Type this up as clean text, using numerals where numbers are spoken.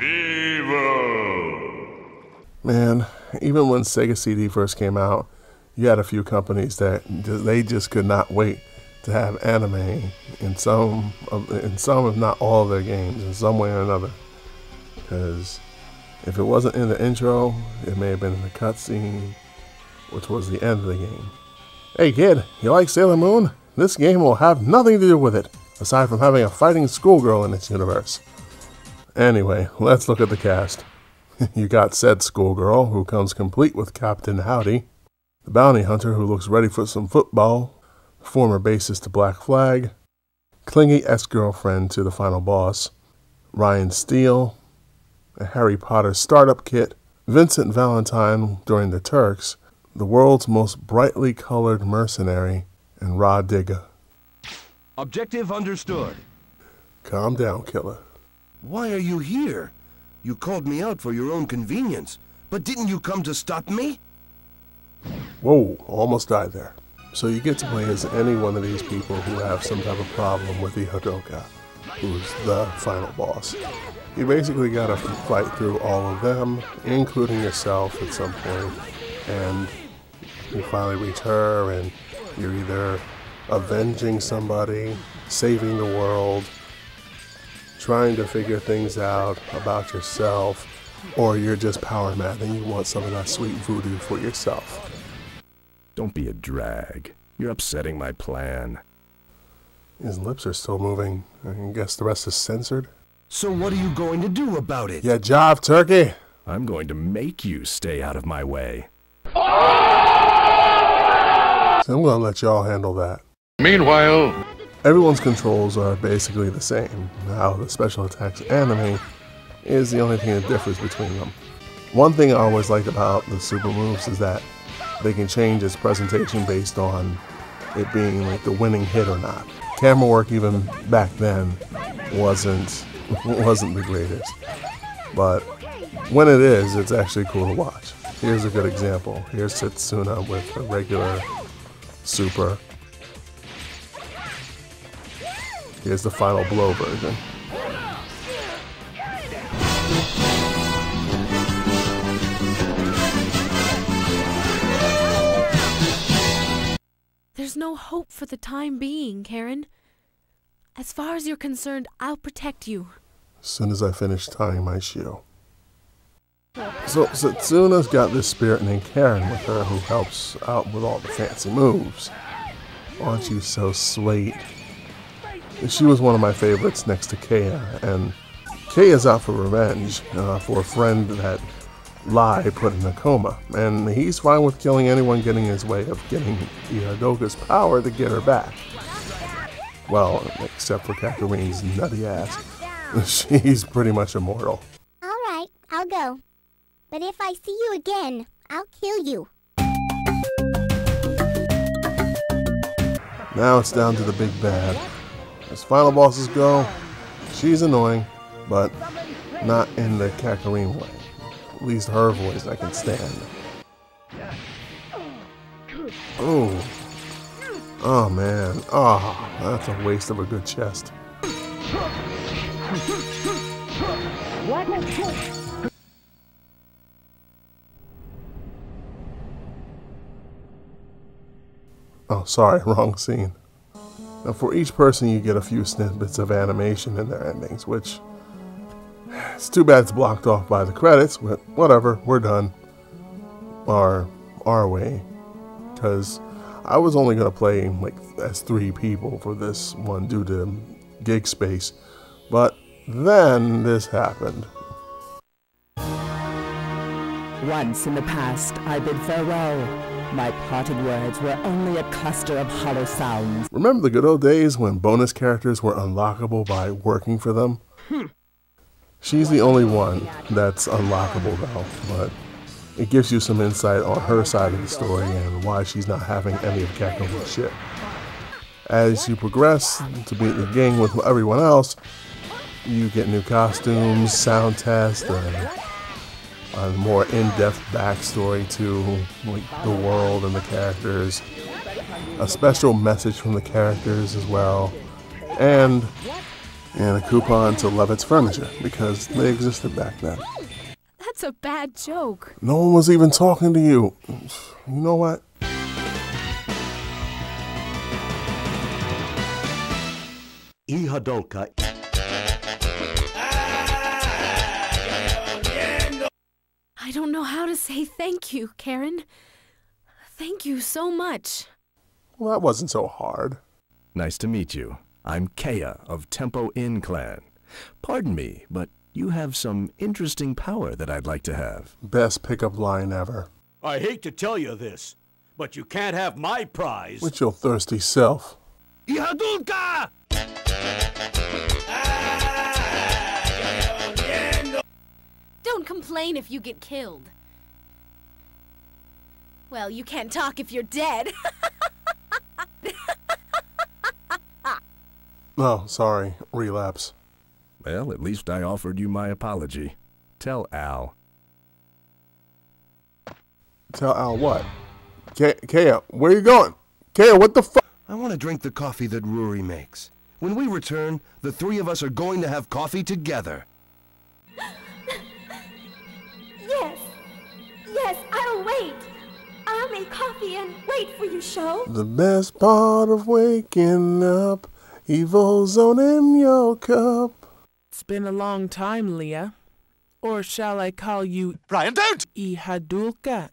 Evil! Man, even when Sega CD first came out, you had a few companies that they just could not wait to have anime in some, if not all of their games, in some way or another. Because if it wasn't in the intro, it may have been in the cutscene, which was the end of the game. Hey kid, you like Sailor Moon? This game will have nothing to do with it, aside from having a fighting schoolgirl in its universe. Anyway, let's look at the cast. You got said schoolgirl, who comes complete with Captain Howdy, the bounty hunter who looks ready for some football, the former bassist to Black Flag, clingy ex-girlfriend to the final boss, Ryan Steele, a Harry Potter startup kit, Vincent Valentine during the Turks, the world's most brightly colored mercenary, and Rod Digga. Objective understood. Calm down, killer. Why are you here? You called me out for your own convenience, but didn't you come to stop me? Whoa, almost died there. So you get to play as any one of these people who have some type of problem with the Hadoka, who's the final boss. You basically gotta fight through all of them, including yourself at some point, and you finally reach her, and you're either avenging somebody, saving the world, trying to figure things out about yourself, or you're just power mad and you want some of that sweet voodoo for yourself. Don't be a drag. You're upsetting my plan. His lips are still moving. I guess the rest is censored. So what are you going to do about it? Yeah, job, turkey! I'm going to make you stay out of my way. So I'm gonna let y'all handle that. Meanwhile, everyone's controls are basically the same. Now, the special attacks anime is the only thing that differs between them. One thing I always liked about the super moves is that they can change its presentation based on it being like the winning hit or not. Camera work even back then wasn't the greatest, but when it is, it's actually cool to watch. Here's a good example. Here's Setsuna with a regular super. Here's the final blow version. There's no hope for the time being, Karen. As far as you're concerned, I'll protect you. As soon as I finish tying my shoe. So Setsuna's got this spirit named Karen with her who helps out with all the fancy moves. Aren't you so sweet? She was one of my favorites next to Kea, and Kea's out for revenge for a friend that Lai put in a coma, and he's fine with killing anyone getting in his way of getting Hadoka's power to get her back. Well, except for Kakarine's nutty ass. She's pretty much immortal. Alright, I'll go. But if I see you again, I'll kill you. Now it's down to the big bad. As final bosses go, she's annoying, but not in the Kakarine way. At least her voice I can stand. Oh. Oh man. Oh, that's a waste of a good chest. Oh, sorry, wrong scene. Now for each person you get a few snippets of animation in their endings, which it's too bad it's blocked off by the credits, but whatever, we're done. Our way. Because I was only going to play like as 3 people for this one due to gig space, but then this happened. Once in the past, I bid farewell. My parted words were only a cluster of hollow sounds. Remember the good old days when bonus characters were unlockable by working for them? She's the only one that's unlockable though, but it gives you some insight on her side of the story and why she's not having any of Kakarine's shit. As you progress to beat the game with everyone else, you get new costumes, sound tests, a more in-depth backstory to like the world and the characters, a special message from the characters as well, and and a coupon to Levitt's Furniture because they existed back then. That's a bad joke. No one was even talking to you. You know what? Ihadolka. I don't know how to say thank you, Karen. Thank you so much. Well, that wasn't so hard. Nice to meet you. I'm Kea of Tempo Inn Clan. Pardon me, but you have some interesting power that I'd like to have. Best pickup line ever. I hate to tell you this, but you can't have my prize. With your thirsty self. Ihadulka! Don't complain if you get killed. Well, you can't talk if you're dead. Oh, sorry. Relapse. Well, at least I offered you my apology. Tell Al. Tell Al what? Kea, where you going? Kea, what the fuck? I want to drink the coffee that Rory makes. When we return, the three of us are going to have coffee together. Yes, I'll wait. I'll make coffee and wait for you, Sho. The best part of waking up, evil zone in your cup. It's been a long time, Leah. Or shall I call you Brian, don't! Ihadulka?